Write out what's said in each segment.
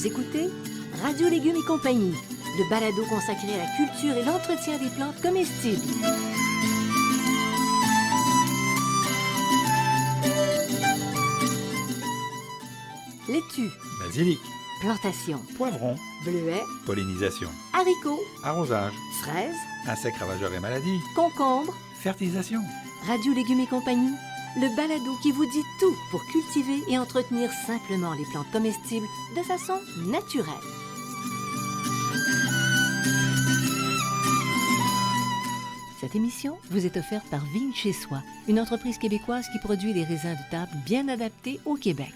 Vous écoutez Radio Légumes et compagnie, le balado consacré à la culture et l'entretien des plantes comestibles. Laitue, Basilic, plantation, poivron, bleuets, pollinisation, haricots, arrosage, fraises, insectes ravageurs et maladies, concombres. fertilisation. Radio Légumes et compagnie, le balado qui vous dit tout pour cultiver et entretenir simplement les plantes comestibles de façon naturelle. Cette émission vous est offerte par Vigne chez Soi, une entreprise québécoise qui produit des raisins de table bien adaptés au Québec.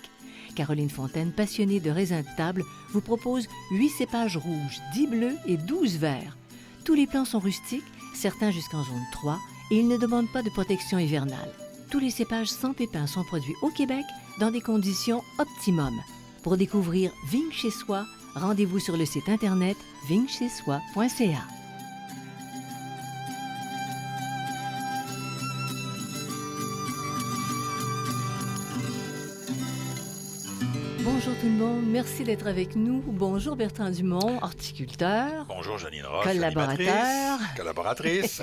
Caroline Fontaine, passionnée de raisins de table, vous propose 8 cépages rouges, 10 bleus et 12 verts. Tous les plants sont rustiques, certains jusqu'en zone 3, et ils ne demandent pas de protection hivernale. Tous les cépages sans pépins sont produits au Québec dans des conditions optimum. Pour découvrir Vigne chez Soi, rendez-vous sur le site internet vignechezdesoi.ca. Bonjour tout le monde, merci d'être avec nous. Bonjour Bertrand Dumont, horticulteur. Bonjour Janine Roche, Collaborateur. Collaboratrice.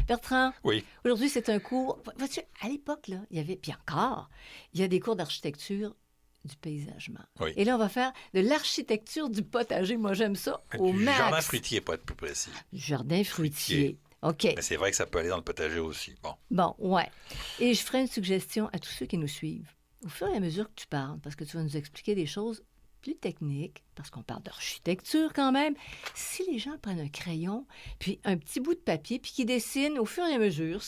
Bertrand, Oui. aujourd'hui c'est un cours... Vois-tu, à l'époque, là, il y avait, puis encore, il y a des cours d'architecture du paysagement. Oui. Et là, on va faire de l'architecture du potager. Moi, j'aime ça au Du max. jardin fruitier, pour être plus précis. Jardin fruitier. OK. Mais c'est vrai que ça peut aller dans le potager aussi. Bon. Bon, ouais. Et je ferai une suggestion à tous ceux qui nous suivent. Au fur et à mesure que tu parles, parce que tu vas nous expliquer des choses plus techniques, parce qu'on parle d'architecture quand même, si les gens prennent un crayon, puis un petit bout de papier, puis qu'ils dessinent au fur et à mesure,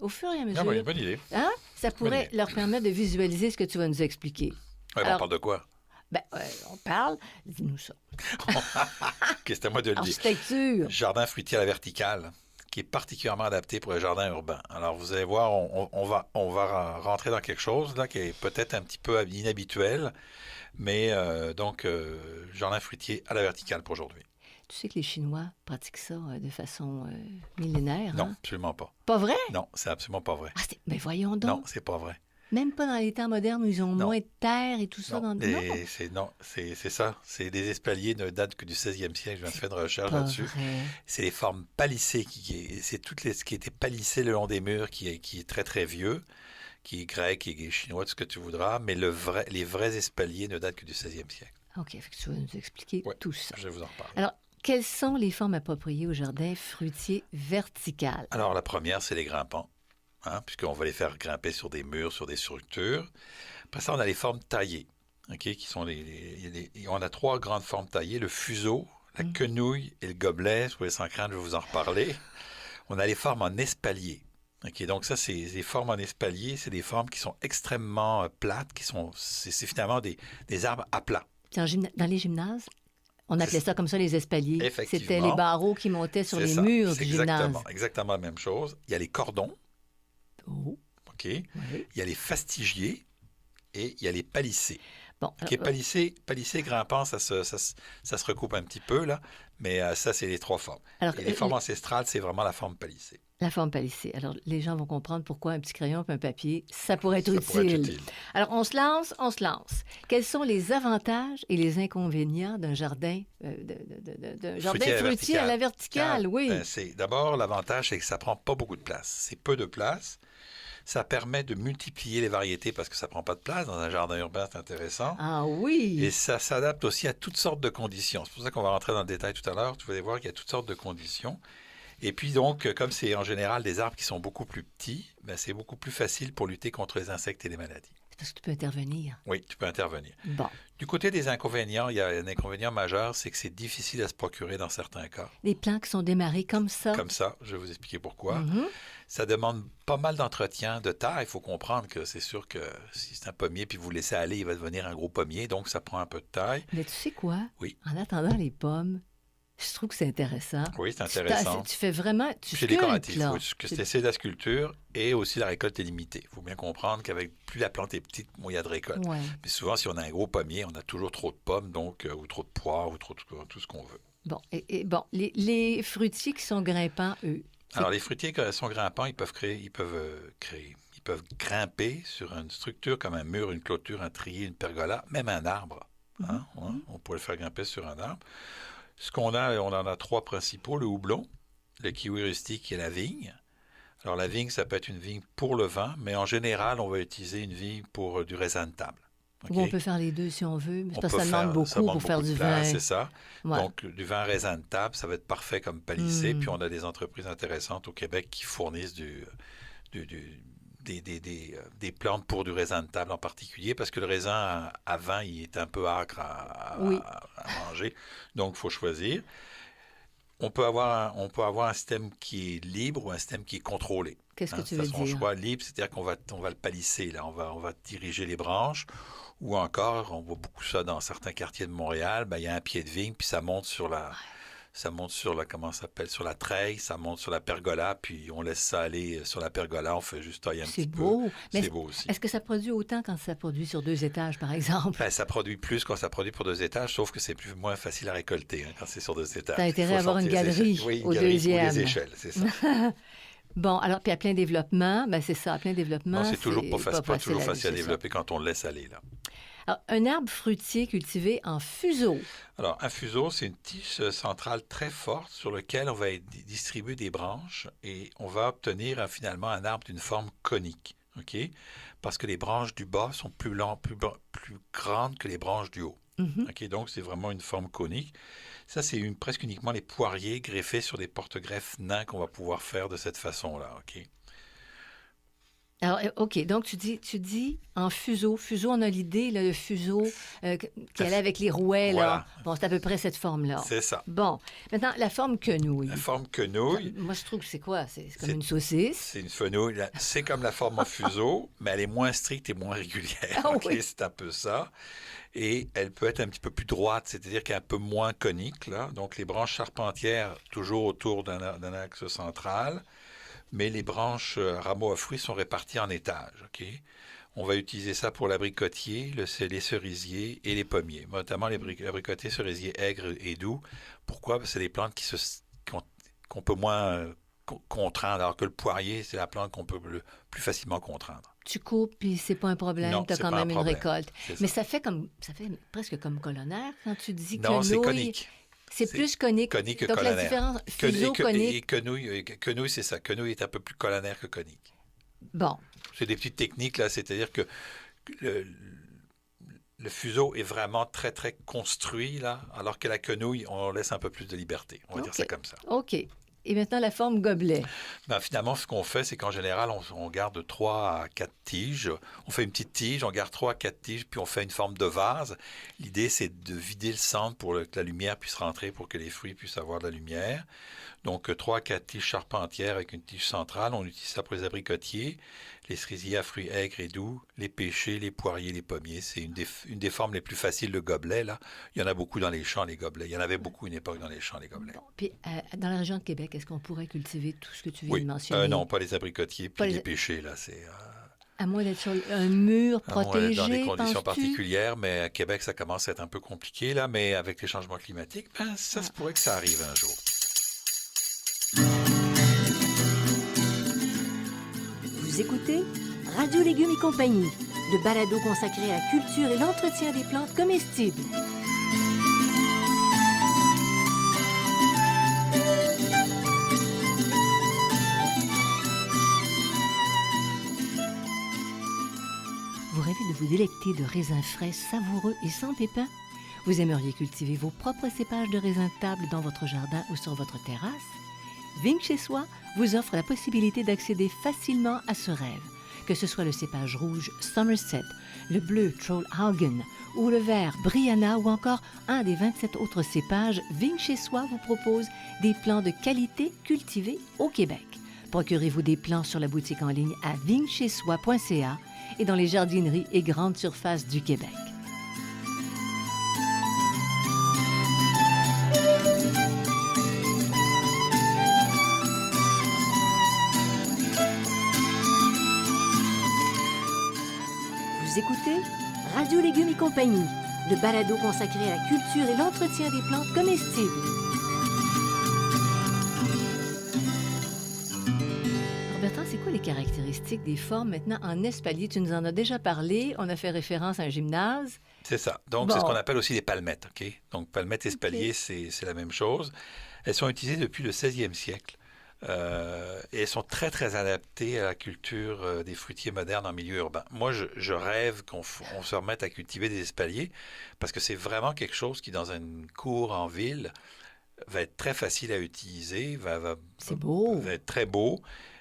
au fur et à mesure, Ah oui, bonne idée. hein, ça pourrait idée. leur permettre de visualiser ce que tu vas nous expliquer. Ouais, Alors- on parle de quoi? Ben, on parle, dis-nous ça. C'est à moi de le dire. Architecture. Jardin fruitier à la verticale, qui est particulièrement adapté pour le jardin urbain. Alors, vous allez voir, on va rentrer dans quelque chose là qui est peut-être un petit peu inhabituel, mais jardin fruitier à la verticale pour aujourd'hui. Tu sais que les Chinois pratiquent ça de façon millénaire, Non, hein? absolument pas. Pas vrai? Non, c'est absolument pas vrai. Ah, ben voyons donc. Non, c'est pas vrai. Même pas dans les temps modernes où ils ont Non. moins de terre et tout ça dans le... C'est ça. C'est des espaliers ne datent que du 16e siècle. Je viens de faire une recherche Pas là-dessus. vrai. C'est les formes palissées. C'est ce qui était palissé le long des murs qui est très, très vieux, qui est grec, qui est chinois, tout ce que tu voudras. Mais les vrais espaliers ne datent que du 16e siècle. OK, fait que tu vas nous expliquer Ouais. tout ça. Je vais vous en reparler. Alors, quelles sont les formes appropriées au jardin fruitier vertical? Alors, la première, c'est les grimpants, puisqu'on va les faire grimper sur des murs, sur des structures. Après ça, on a les formes taillées, qui sont on a 3 grandes formes taillées, le fuseau, la quenouille et le gobelet. Soyez sans crainte, je vais vous en reparler. On a les formes en espalier. Donc ça, c'est des formes en espalier, c'est des formes qui sont extrêmement plates, c'est finalement des arbres à plat. Dans les gymnases, on appelait ça comme ça les espaliers. Effectivement. C'était les barreaux qui montaient sur C'est les ça. murs C'est du gymnase. exactement la même chose. Il y a les cordons, Oh, OK? oui. Il y a les fastigiers et il y a les palissés. Bon, OK, palissé, grimpant, ça se recoupe un petit peu, là, mais ça, c'est les 3 formes. alors, Et les formes ancestrales, c'est vraiment la forme palissée. la forme palissée. Alors, les gens vont comprendre pourquoi un petit crayon et un papier, ça pourrait être Ça pourrait être utile. utile. Alors, on se lance. Quels sont les avantages et les inconvénients d'un jardin, fruitier à la verticale? Oui. Ben, d'abord, l'avantage, c'est que ça prend pas beaucoup de place. C'est peu de place. Ça permet de multiplier les variétés parce que ça prend pas de place. Dans un jardin urbain, c'est intéressant. Ah oui! Et ça s'adapte aussi à toutes sortes de conditions. C'est pour ça qu'on va rentrer dans le détail tout à l'heure. Tu vas voir qu'il y a toutes sortes de conditions. Et puis donc, comme c'est en général des arbres qui sont beaucoup plus petits, ben c'est beaucoup plus facile pour lutter contre les insectes et les maladies. C'est parce que tu peux intervenir. Oui, tu peux intervenir. Bon. Du côté des inconvénients, il y a un inconvénient majeur, c'est que c'est difficile à se procurer dans certains cas. Les plants qui sont démarrés comme ça. Comme ça, je vais vous expliquer pourquoi. Mhm. Ça demande pas mal d'entretien, de taille. Il faut comprendre que c'est sûr que si c'est un pommier, puis vous le laissez aller, il va devenir un gros pommier, donc ça prend un peu de taille. Mais tu sais quoi? Oui. En attendant les pommes, je trouve que c'est intéressant. Oui, c'est intéressant. Tu fais vraiment... Tu C'est sculptes, décoratif. là. Oui, c'est de la sculpture et aussi la récolte est limitée. Il faut bien comprendre qu'avec plus la plante est petite, moins il y a de récolte. Ouais. Mais souvent, si on a un gros pommier, on a toujours trop de pommes, donc, ou trop de poires, ou trop de tout ce qu'on veut. Bon, bon, les fruitiers qui sont grimpants, eux, Alors, les fruitiers qui sont grimpants, ils peuvent grimper sur une structure comme un mur, une clôture, un trier, une pergola, même un arbre. Hein, ouais, on pourrait le faire grimper sur un arbre. Ce qu'on a, on en a trois principaux, le houblon, le kiwi rustique et la vigne. Alors la vigne, ça peut être une vigne pour le vin, mais en général, on va utiliser une vigne pour du raisin de table. Ou on OK? peut faire les deux si on veut, mais c'est On parce que peut ça demande faire, ça beaucoup demande pour faire beaucoup de du place, vin. c'est ça. Ouais. Donc, du vin raisin de table, ça va être parfait comme palissé. Puis Mm. on a des entreprises intéressantes au Québec qui fournissent du- du- des plantes pour du raisin de table en particulier, parce que le raisin à vin, il est un peu âcre Oui. à manger. Donc, il faut choisir. On peut avoir un système qui est libre ou un système qui est contrôlé. Qu'est-ce que Hein, tu ça, veux son dire? choix libre, c'est-à-dire on va le palisser, là, on va diriger les branches, ou encore, on voit beaucoup ça dans certains quartiers de Montréal, ben, il y a un pied de vigne, puis ça monte sur la, comment ça s'appelle, sur la treille, ça monte sur la pergola, puis on laisse ça aller sur la pergola, on fait juste tailler un C'est petit peu. beau. Mais C'est beau aussi. est-ce que ça produit autant quand ça produit sur 2 étages, par exemple? Ben, ça produit plus quand ça produit pour 2 étages, sauf que c'est moins facile à récolter hein, quand c'est sur 2 étages. T'as Il intérêt faut à avoir une sortir les galerie échelles. Oui, une au galerie ou deuxième. des échelles, c'est ça. Bon, alors, puis à plein développement, ben c'est ça, à plein développement, Non, c'est toujours pas toujours facile à c'est ça. développer quand on le laisse aller, là. Alors, un arbre fruitier cultivé en fuseau. Alors, un fuseau, c'est une tige centrale très forte sur laquelle on va distribuer des branches et on va obtenir finalement un arbre d'une forme conique. OK? Parce que les branches du bas sont plus grandes que les branches du haut. Mhm. OK? Donc, c'est vraiment une forme conique. Ça, c'est presque uniquement les poiriers greffés sur des porte-greffes nains qu'on va pouvoir faire de cette façon-là. OK? Alors, OK, donc tu dis en fuseau. Fuseau, on a l'idée, là, le fuseau qui allait avec les rouets, là. Voilà. Bon, c'est à peu près cette forme-là. C'est ça. Bon, maintenant, la forme quenouille. La forme quenouille, Moi, je trouve que c'est quoi? C'est comme C'est- une saucisse. c'est une fenouille. C'est comme la forme en fuseau, mais elle est moins stricte et moins régulière. Ah OK? oui. C'est un peu ça. Et elle peut être un petit peu plus droite, c'est-à-dire qu'elle est un peu moins conique, là. Donc, les branches charpentières, toujours autour d'un axe central, mais les branches rameaux à fruits sont réparties en étages. OK? On va utiliser ça pour l'abricotier, les cerisiers et les pommiers, notamment les abricotiers, cerisiers aigres et doux. Pourquoi? Parce que c'est des plantes qu'on peut moins contraindre, alors que le poirier, c'est la plante qu'on peut le plus facilement contraindre. Tu coupes, puis c'est pas un problème, Non, tu as c'est quand pas un même une problème. récolte. C'est Mais ça. ça fait presque comme colonnaire quand tu dis Non, c'est quenouille. conique. C'est C'est plus conique. Conique que Donc, la colonnaire. différence, Que- fuseau, et conique. quenouille, c'est ça. Quenouille est un peu plus colonnaire que conique. Bon, C'est des petites techniques, là, c'est-à-dire que le, le fuseau est vraiment très, très construit, là, alors que la quenouille, on laisse un peu plus de liberté. On va dire OK. ça comme ça. OK. Et maintenant, la forme gobelet. Ben, finalement, ce qu'on fait, c'est qu'en général, on garde 3 à 4 tiges. On fait une petite tige, on garde 3 à 4 tiges, puis on fait une forme de vase. L'idée, c'est de vider le centre pour que la lumière puisse rentrer, pour que les fruits puissent avoir de la lumière. Donc, 3 à 4 tiges charpentières avec une tige centrale. On utilise ça pour les abricotiers, les cerisiers à fruits aigres et doux, les pêchers, les poiriers, les pommiers. C'est une des formes les plus faciles de gobelets, là. Il y en a beaucoup dans les champs, les gobelets. Il y en avait beaucoup une époque dans les champs, les gobelets. Bon. Puis, dans la région de Québec, est-ce qu'on pourrait cultiver tout ce que tu viens Oui. de mentionner? Non, pas les abricotiers, Pas puis les- les pêchers, là. C'est... À moins d'être sur un mur Ah, ouais, protégé, dans des conditions penses-tu? particulières, mais à Québec, ça commence à être un peu compliqué, là, mais avec les changements climatiques, ben, ça se pourrait que ça arrive un jour. Vous écoutez Radio Légumes et compagnie, le balado consacré à la culture et l'entretien des plantes comestibles. Vous rêvez de vous délecter de raisins frais, savoureux et sans pépins? Vous aimeriez cultiver vos propres cépages de raisins de table dans votre jardin ou sur votre terrasse? Vigne chez soi vous offre la possibilité d'accéder facilement à ce rêve. Que ce soit le cépage rouge Somerset, le bleu Trollhaugen ou le vert Brianna ou encore un des 27 autres cépages, Vigne chez soi vous propose des plants de qualité cultivés au Québec. Procurez-vous des plants sur la boutique en ligne à vignechersoi.ca et dans les jardineries et grandes surfaces du Québec. Vous écoutez Radio Légumes et compagnie, le balado consacré à la culture et l'entretien des plantes comestibles. Bertrand, c'est quoi les caractéristiques pratique des formes maintenant en espalier. Tu nous en as déjà parlé. On a fait référence à un gymnase. C'est ça. Donc, c'est ce qu'on appelle aussi les palmettes. OK? Donc, palmettes espalier, c'est la même chose. Elles sont utilisées depuis le 16e siècle. Et elles sont très, très adaptées à la culture des fruitiers modernes en milieu urbain. Moi, je rêve qu'on se remette à cultiver des espaliers parce que c'est vraiment quelque chose qui, dans une cour en ville, va être très facile à utiliser, C'est beau. va être très beau,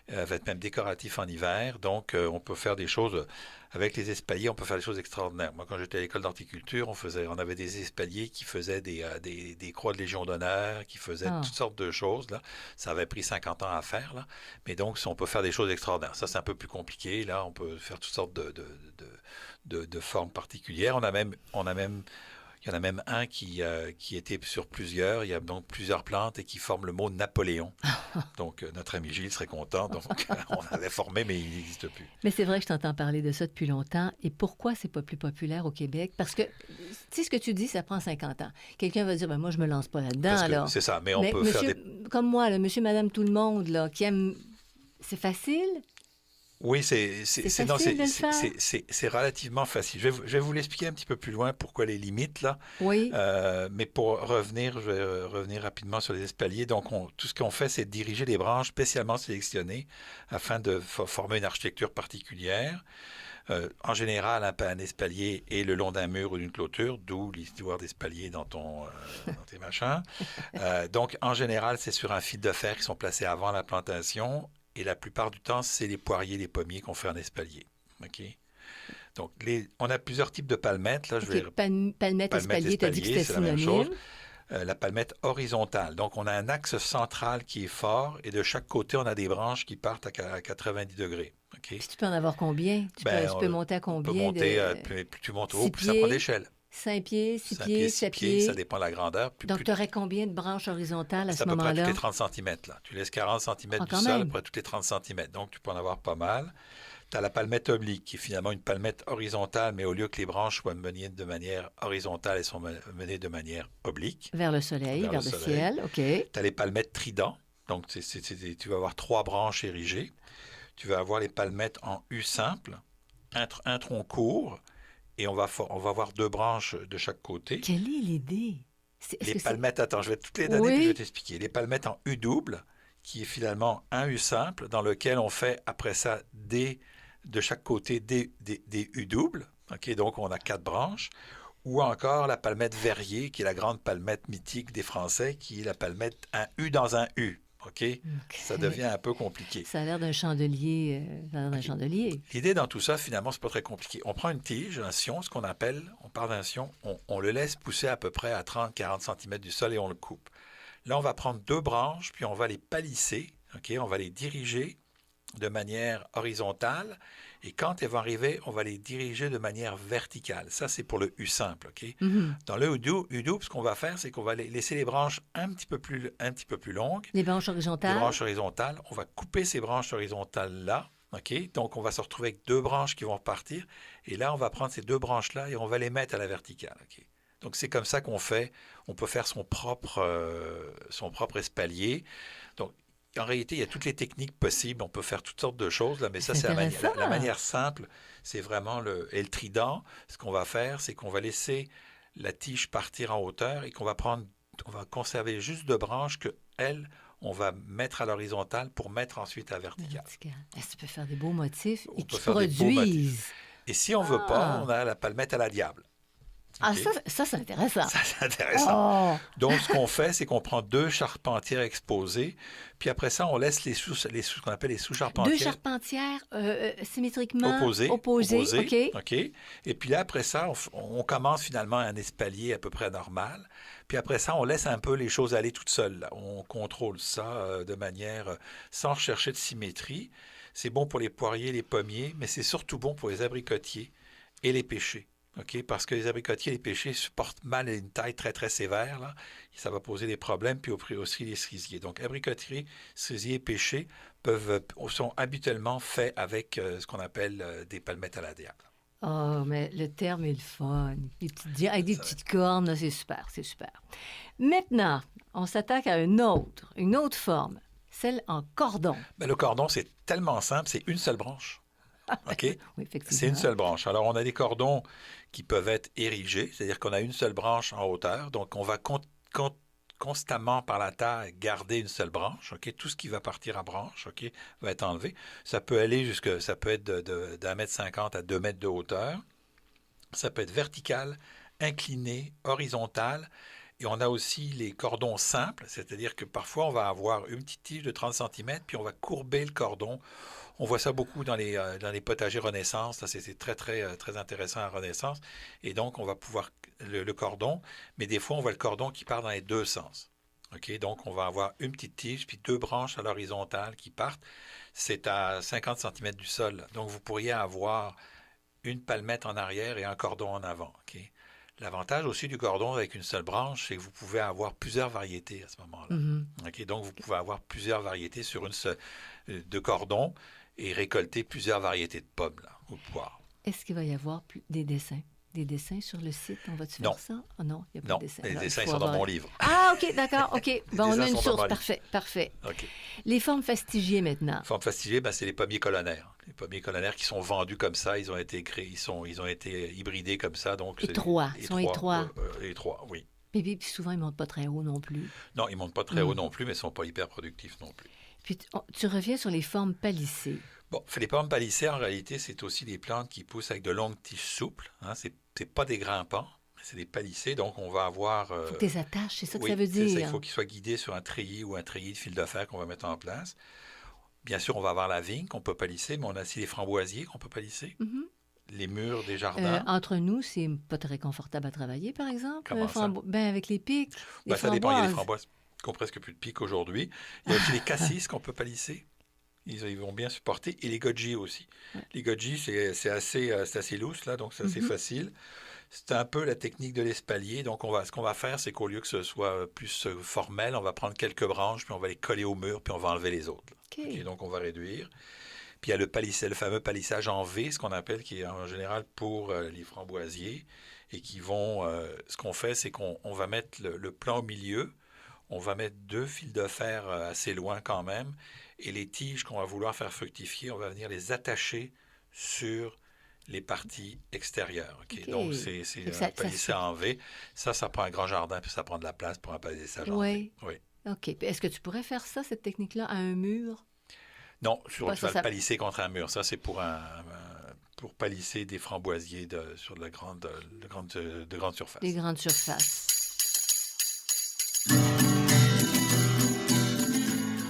va être même décoratif en hiver. Donc, on peut faire des choses avec les espaliers, on peut faire des choses extraordinaires. Moi, quand j'étais à l'école d'horticulture, on avait des espaliers qui faisaient des croix de Légion d'honneur, qui faisaient Ah. toutes sortes de choses. Là. Ça avait pris 50 ans à faire. Là. Mais donc, on peut faire des choses extraordinaires. Ça, c'est un peu plus compliqué. Là, on peut faire toutes sortes de formes particulières. Il y en a même un qui était sur plusieurs. Il y a donc plusieurs plantes et qui forment le mot Napoléon. Donc, notre ami Gilles serait content. Donc, on avait formé, mais il n'existe plus. Mais c'est vrai que je t'entends parler de ça depuis longtemps. Et pourquoi c'est pas plus populaire au Québec? Parce que, tu sais, ce que tu dis, ça prend 50 ans. Quelqu'un va dire, ben moi, je me lance pas là-dedans, Parce que alors. c'est ça, mais on Mais peut faire monsieur, des... comme moi, là, monsieur, madame, tout le monde, là, qui aime... C'est facile? Oui, facile de le faire? c'est relativement facile. Je vais vous l'expliquer un petit peu plus loin pourquoi les limites, là. Oui. Mais pour revenir, je vais revenir rapidement sur les espaliers. Donc, tout ce qu'on fait, c'est diriger les branches spécialement sélectionnées afin de former une architecture particulière. En général, un espalier est le long d'un mur ou d'une clôture, d'où l'histoire d'espalier dans tes machins. Donc, en général, c'est sur un fil de fer qui sont placés avant la plantation. Et la plupart du temps, c'est les poiriers, les pommiers qu'on fait en espalier. OK? Donc, on a plusieurs types de palmettes. Là, Palmette, espalier, tu as dit que c'était c'est la même chose. synonyme. La palmette horizontale. Donc, on a un axe central qui est fort et de chaque côté, on a des branches qui partent à 90 degrés. Okay? Puis tu peux en avoir combien? Tu peux monter à combien? On peut monter, plus tu montes haut, plus ça prend d'échelle. 5 pieds, 6 pieds, 7 pieds. Ça dépend de la grandeur. Donc, tu aurais combien de branches horizontales à ce moment-là? C'est à peu près toutes les 30 cm. Là. Tu laisses 40 cm du sol, après toutes les 30 cm. Donc, tu peux en avoir pas mal. Tu as la palmette oblique, qui est finalement une palmette horizontale, mais au lieu que les branches soient menées de manière horizontale, elles sont menées de manière oblique. Vers le soleil, vers le ciel, OK. Tu as les palmettes trident. Donc, tu vas avoir 3 branches érigées. Tu vas avoir les palmettes en U simple, un tronc court, et on va avoir 2 branches de chaque côté. Quelle est l'idée? Les palmettes, attends, je vais toutes les donner, puis je vais t'expliquer. Les palmettes en U double, qui est finalement un U simple, dans lequel on fait après ça de chaque côté des U doubles. Okay, donc, on a 4 branches. Ou encore la palmette verrier, qui est la grande palmette mythique des Français, qui est la palmette un U dans un U. OK? Ça devient un peu compliqué. Ça a l'air d'un chandelier. L'idée dans tout ça, finalement, c'est pas très compliqué. On prend une tige, un sion, ce qu'on appelle, on part d'un sion, on le laisse pousser à peu près à 30-40 cm du sol et on le coupe. Là, on va prendre 2 branches, puis on va les palisser, OK? On va les diriger de manière horizontale, et quand elles vont arriver, on va les diriger de manière verticale. Ça, c'est pour le U simple, OK? Mm-hmm. Dans le U double, ce qu'on va faire, c'est qu'on va laisser les branches un petit peu plus longues. Les branches horizontales? Les branches horizontales. On va couper ces branches horizontales-là, OK? Donc, on va se retrouver avec 2 branches qui vont repartir, et là, on va prendre ces 2 branches-là et on va les mettre à la verticale, OK? Donc, c'est comme ça qu'on fait. On peut faire son propre espalier. Donc, en réalité, il y a toutes les techniques possibles. On peut faire toutes sortes de choses, là, mais ça, c'est la manière simple. C'est vraiment le trident. Ce qu'on va faire, c'est qu'on va laisser la tige partir en hauteur et on va conserver juste 2 branches que, elles, on va mettre à l'horizontale pour mettre ensuite à la verticale. Est-ce que tu peux faire des beaux motifs et qui produisent? produisent? Et si on ne veut pas, on a la palmette à la diable. Ah, okay. Ça, c'est intéressant. Ça, c'est intéressant. Oh. Donc, ce qu'on fait, c'est qu'on prend 2 charpentières exposées, puis après ça, on laisse ce qu'on appelle les sous-charpentières. 2 charpentières symétriquement opposées. OK. Et puis là, après ça, on commence finalement un espalier à peu près normal. Puis après ça, on laisse un peu les choses aller toutes seules. Là. On contrôle ça de manière sans rechercher de symétrie. C'est bon pour les poiriers, les pommiers, mais c'est surtout bon pour les abricotiers et les pêchers. Okay? Parce que les abricotiers et les pêchers supportent mal une taille très, très sévère. Là. Ça va poser des problèmes, puis aussi les cerisiers. Donc, abricotiers, cerisiers et pêchers sont habituellement faits avec ce qu'on appelle des palmettes à la diable. Oh, mais le terme est le fun. Avec des petites cornes, là, c'est super, c'est super. Maintenant, on s'attaque à une autre forme. celle en cordon. Ben, le cordon, c'est tellement simple, c'est une seule branche. OK? Oui, effectivement. C'est une seule branche. Alors, on a des cordons qui peuvent être érigés, c'est-à-dire qu'on a une seule branche en hauteur. Donc, on va constamment par la terre garder une seule branche. OK? Tout ce qui va partir à branche, OK, va être enlevé. Ça peut aller ça peut être d'un mètre 50 à 2 mètres de hauteur. Ça peut être vertical, incliné, horizontal. Et on a aussi les cordons simples, c'est-à-dire que parfois on va avoir une petite tige de 30 cm, puis on va courber le cordon. On voit ça beaucoup dans les potagers Renaissance. C'est très, très, très intéressant à Renaissance. Et donc, on va pouvoir le cordon, mais des fois, on voit le cordon qui part dans les deux sens. OK? Donc, on va avoir une petite tige, puis deux branches à l'horizontale qui partent. C'est à 50 cm du sol. Donc, vous pourriez avoir une palmette en arrière et un cordon en avant. OK? L'avantage aussi du cordon avec une seule branche, c'est que vous pouvez avoir plusieurs variétés à ce moment-là. Mm-hmm. OK? Donc, vous pouvez avoir plusieurs variétés sur une seule de cordon et récolter plusieurs variétés de pommes là, ou de poires. Est-ce qu'il va y avoir des dessins? Des dessins sur le site? On va-tu faire ça? Oh non, il n'y a pas de dessins. Les alors, dessins sont dans mon livre. Ah, OK, d'accord, OK. Bon, on a une source, parfait. Okay. Les formes fastigiées maintenant. Les formes fastigiées, c'est les pommiers colonnaires. Les pommiers colonnaires qui sont vendus comme ça, ils ont été créés, ils ont été hybridés comme ça. Donc étroits, ils sont étroits. Étroits, oui. Puis souvent, ils ne montent pas très haut non plus. Non, ils ne montent pas très haut non plus, mais ils ne sont pas hyper productifs non plus. Puis tu reviens sur les formes palissées. Bon, les pommes palissées, en réalité, c'est aussi des plantes qui poussent avec de longues tiges souples. Hein. C'est pas des grimpants, c'est des palissés. Donc, on va avoir... Il faut que tu les attaches, c'est ça que oui, ça veut dire. Ça, il faut qu'ils soient guidés sur un treillis ou un treillis de fil de fer qu'on va mettre en place. Bien sûr, on va avoir la vigne qu'on peut palisser, mais on a aussi les framboisiers qu'on peut palisser. Mm-hmm. Les murs des jardins. Entre nous, c'est pas très confortable à travailler, par exemple. Comment ça? Avec les pics. Ça dépend, il y a des framboises qui ont presque plus de pics aujourd'hui. Il y a aussi les cassis qu'on peut palisser. Ils vont bien supporter. Et les goji aussi. Ouais. Les goji, c'est assez loose, là, donc c'est assez facile. C'est un peu la technique de l'espalier. Donc, ce qu'on va faire, c'est qu'au lieu que ce soit plus formel, on va prendre quelques branches, puis on va les coller au mur, puis on va enlever les autres. Okay, donc, on va réduire. Puis, il y a le fameux palissage en V, ce qu'on appelle, qui est en général pour les framboisiers. Et qui vont... ce qu'on fait, c'est qu'on va mettre le plan au milieu. On va mettre 2 fils de fer assez loin quand même. Et les tiges qu'on va vouloir faire fructifier, on va venir les attacher sur les parties extérieures. Okay? Donc, c'est un palissage en V. Ça prend un grand jardin, puis ça prend de la place pour un palissage en V. Oui. OK. Est-ce que tu pourrais faire ça, cette technique-là, à un mur? Non, tu vas le palisser contre un mur. Ça, c'est pour palisser des framboisiers sur de grandes surfaces. Des grandes surfaces.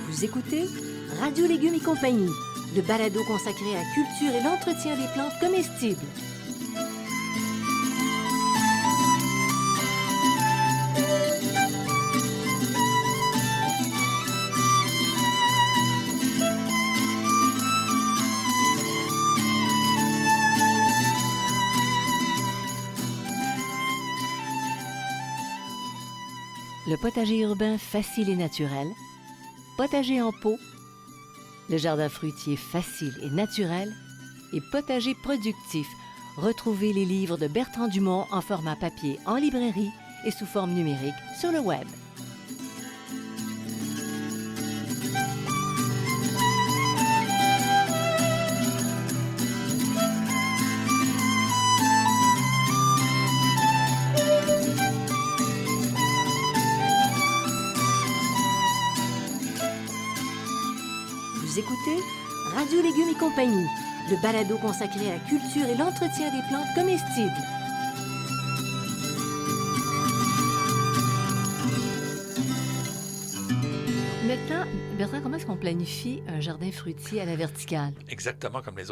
Vous écoutez Radio Légumes et compagnie, le balado consacré à la culture et l'entretien des plantes comestibles. Le potager urbain facile et naturel, potager en pot, le jardin fruitier facile et naturel et potager productif. Retrouvez les livres de Bertrand Dumont en format papier en librairie et sous forme numérique sur le web. Vous écoutez Radio Légumes et compagnie, le balado consacré à la culture et l'entretien des plantes comestibles. Maintenant, Bertrand, comment est-ce qu'on planifie un jardin fruitier à la verticale? Exactement comme un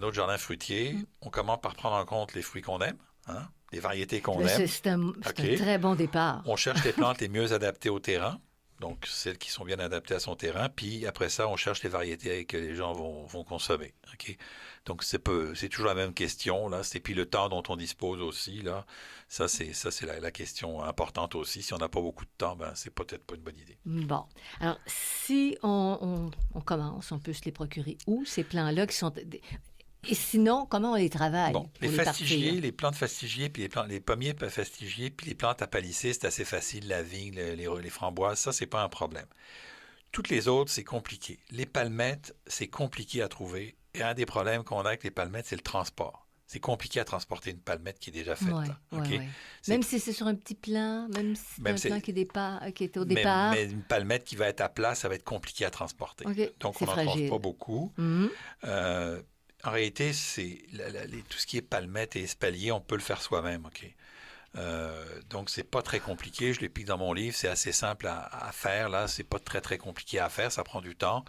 autre jardin fruitier. On commence par prendre en compte les fruits qu'on aime, hein, les variétés qu'on aime. C'est un très bon départ. On cherche les plantes les mieux adaptées au terrain. Donc, celles qui sont bien adaptées à son terrain. Puis, après ça, on cherche les variétés que les gens vont consommer. Okay? Donc, c'est toujours la même question. Là. Et puis, le temps dont on dispose aussi. Là, ça, c'est la question importante aussi. Si on n'a pas beaucoup de temps, c'est peut-être pas une bonne idée. Bon. Alors, si on commence, on peut se les procurer où, ces plants-là qui sont... Et sinon, comment on les travaille? Bon, les fastigiers, les plantes fastigiées, puis les pommiers fastigiés, puis les plantes à palisser, c'est assez facile. La vigne, les framboises, ça, c'est pas un problème. Toutes les autres, c'est compliqué. Les palmettes, c'est compliqué à trouver. Et un des problèmes qu'on a avec les palmettes, c'est le transport. C'est compliqué à transporter une palmette qui est déjà faite. Ouais, Là, ouais, OK? ouais. C'est- Même si c'est sur un petit plan, même si c'est Même un c'est- plan qui est au mais, départ. mais une palmette qui va être à plat, ça va être compliqué à transporter. OK, Donc, c'est on n'en trouve fragile. pas beaucoup. Mhm. En réalité, c'est tout ce qui est palmette et espalier, on peut le faire soi-même. OK? Donc, c'est pas très compliqué. Je l'explique dans mon livre. C'est assez simple à faire. Là, c'est pas très, très compliqué à faire. Ça prend du temps.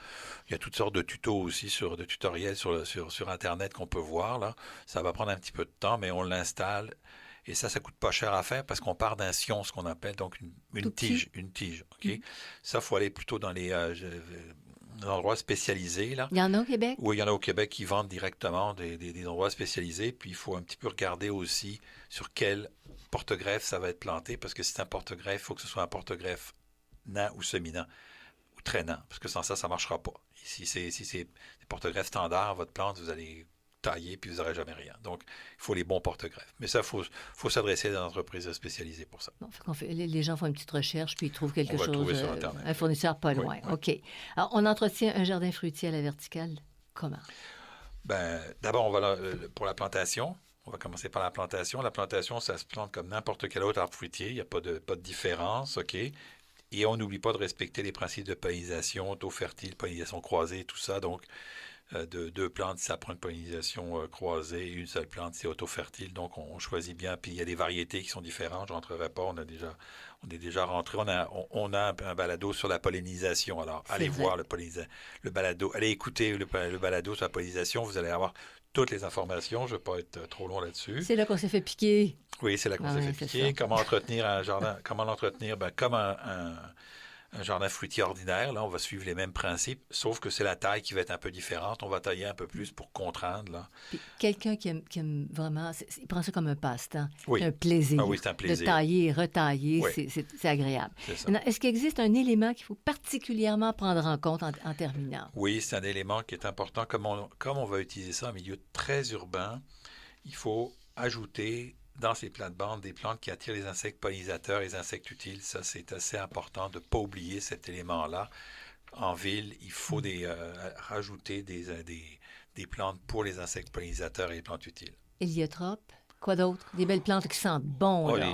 Il y a toutes sortes de tutos aussi, de tutoriels sur Internet qu'on peut voir. Là. Ça va prendre un petit peu de temps, mais on l'installe. Et ça coûte pas cher à faire parce qu'on part d'un sion, ce qu'on appelle donc une Tout petit. tige. Une tige. OK? Ça, il faut aller plutôt dans les endroits spécialisés. Là. Il y en a au Québec? Oui, il y en a au Québec qui vendent directement des endroits spécialisés. Puis il faut un petit peu regarder aussi sur quel porte-greffe ça va être planté. Parce que si c'est un porte-greffe, il faut que ce soit un porte-greffe nain ou semi-nain ou très nain. Parce que sans ça, ça ne marchera pas. Si c'est des porte-greffes standards, votre plante, vous allez tailler puis vous n'aurez jamais rien. Donc, il faut les bons porte-greffes. Mais ça, il faut s'adresser à des entreprises spécialisées pour ça. Bon, les gens font une petite recherche puis ils trouvent quelque On va le chose, trouver sur Internet. un fournisseur pas Oui, loin. oui. OK. Alors, on entretient un jardin fruitier à la verticale. Comment? Ben, d'abord, on va pour la plantation. On va commencer par la plantation. La plantation, ça se plante comme n'importe quel autre arbre fruitier. Il n'y a pas de différence, OK? Et on n'oublie pas de respecter les principes de pollinisation, taux fertile, pollinisation croisée, tout ça. Donc, de deux plantes, ça prend une pollinisation croisée. Une seule plante, c'est auto-fertile. Donc, on choisit bien. Puis, il y a des variétés qui sont différentes. Je ne rentrerai pas. On est déjà rentré. On a un balado sur la pollinisation. Alors, C'est allez vrai. voir le balado. Allez écouter le balado sur la pollinisation. Vous allez avoir toutes les informations. Je ne vais pas être trop long là-dessus. C'est là qu'on s'est fait piquer. Oui, c'est là qu'on Ah s'est oui, fait c'est piquer. ça. Comment entretenir un jardin? Comment l'entretenir? Ben, comme un jardin fruitier ordinaire. Là, on va suivre les mêmes principes, sauf que c'est la taille qui va être un peu différente. On va tailler un peu plus pour contraindre. Là. Puis quelqu'un qui aime vraiment, il prend ça comme un passe-temps, Oui. un plaisir. Ah oui, c'est un plaisir. De tailler et retailler, Oui. c'est agréable. C'est ça. Maintenant, est-ce qu'il existe un élément qu'il faut particulièrement prendre en compte en terminant? Oui, c'est un élément qui est important. Comme on va utiliser ça en milieu très urbain, il faut ajouter dans ces plates-bandes des plantes qui attirent les insectes pollinisateurs, les insectes utiles. Ça, c'est assez important de ne pas oublier cet élément-là. En ville, il faut rajouter des plantes pour les insectes pollinisateurs et les plantes utiles. Héliotrope, quoi d'autre? Des belles plantes qui sentent bon, Oh, là.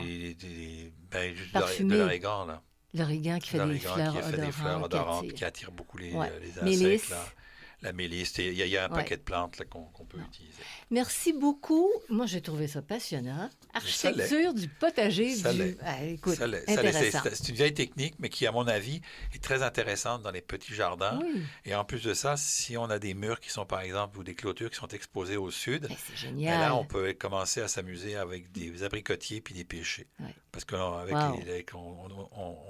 juste Parfumées. de l'origan, là. L'origan qui fait des L'origan fleurs qui fait des fleurs odorantes, odorantes, qui attire beaucoup les Ouais. insectes. Mélisse. Là. La mélisse, il y a un Ouais. paquet de plantes là, qu'on peut utiliser. Merci beaucoup. Moi, j'ai trouvé ça passionnant. Architecture du potager. Ça l'est. Ah, écoute, Ça l'est. intéressant. C'est une vieille technique, mais qui, à mon avis, est très intéressante dans les petits jardins. Oui, Et en plus de ça, si on a des murs qui sont, par exemple, ou des clôtures qui sont exposées au sud, ben, c'est ben génial. là, on peut commencer à s'amuser avec des abricotiers puis des pêchers. Ouais. Parce qu'avec Wow.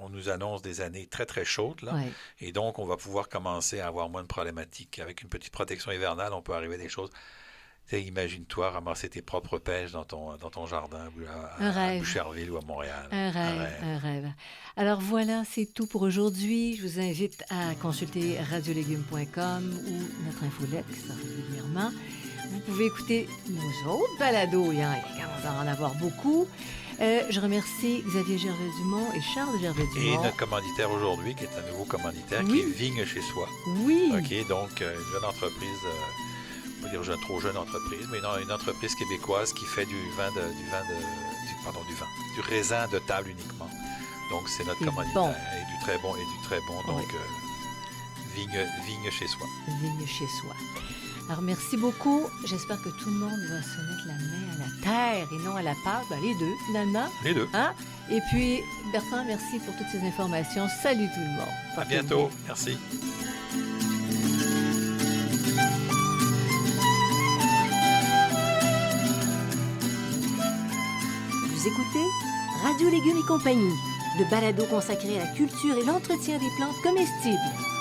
on nous annonce des années très, très chaudes, là. Ouais. Et donc, on va pouvoir commencer à avoir moins de problématiques. Avec une petite protection hivernale, on peut arriver à des choses. Tu sais, imagine-toi ramasser tes propres pêches dans ton jardin, ou Un à rêve. Boucherville ou à Montréal. Un rêve. Alors voilà, c'est tout pour aujourd'hui. Je vous invite à consulter radiolégumes.com ou notre infolette qui sort régulièrement. Vous pouvez écouter nos autres balados, il commence à en avoir beaucoup. Je remercie Xavier Gervais-Dumont et Charles Et Gervais-Dumont. notre commanditaire aujourd'hui, qui est un nouveau commanditaire, Oui. qui est Vigne chez soi. Oui, OK, donc une jeune entreprise, on va dire trop jeune entreprise, mais une entreprise québécoise qui fait du raisin de table uniquement. Donc c'est notre C'est commanditaire. bon. Et du très bon. Donc Vigne chez soi. Vigne chez soi. Alors, merci beaucoup. J'espère que tout le monde va se mettre la main à la terre et non à la pâte. Ben, les deux, finalement. Les deux. Hein? Et puis, Bertrand, merci pour toutes ces informations. Salut tout le monde. À Portez-vous bientôt. bien. Merci. Vous écoutez Radio Légumes et compagnie, le balado consacré à la culture et l'entretien des plantes comestibles.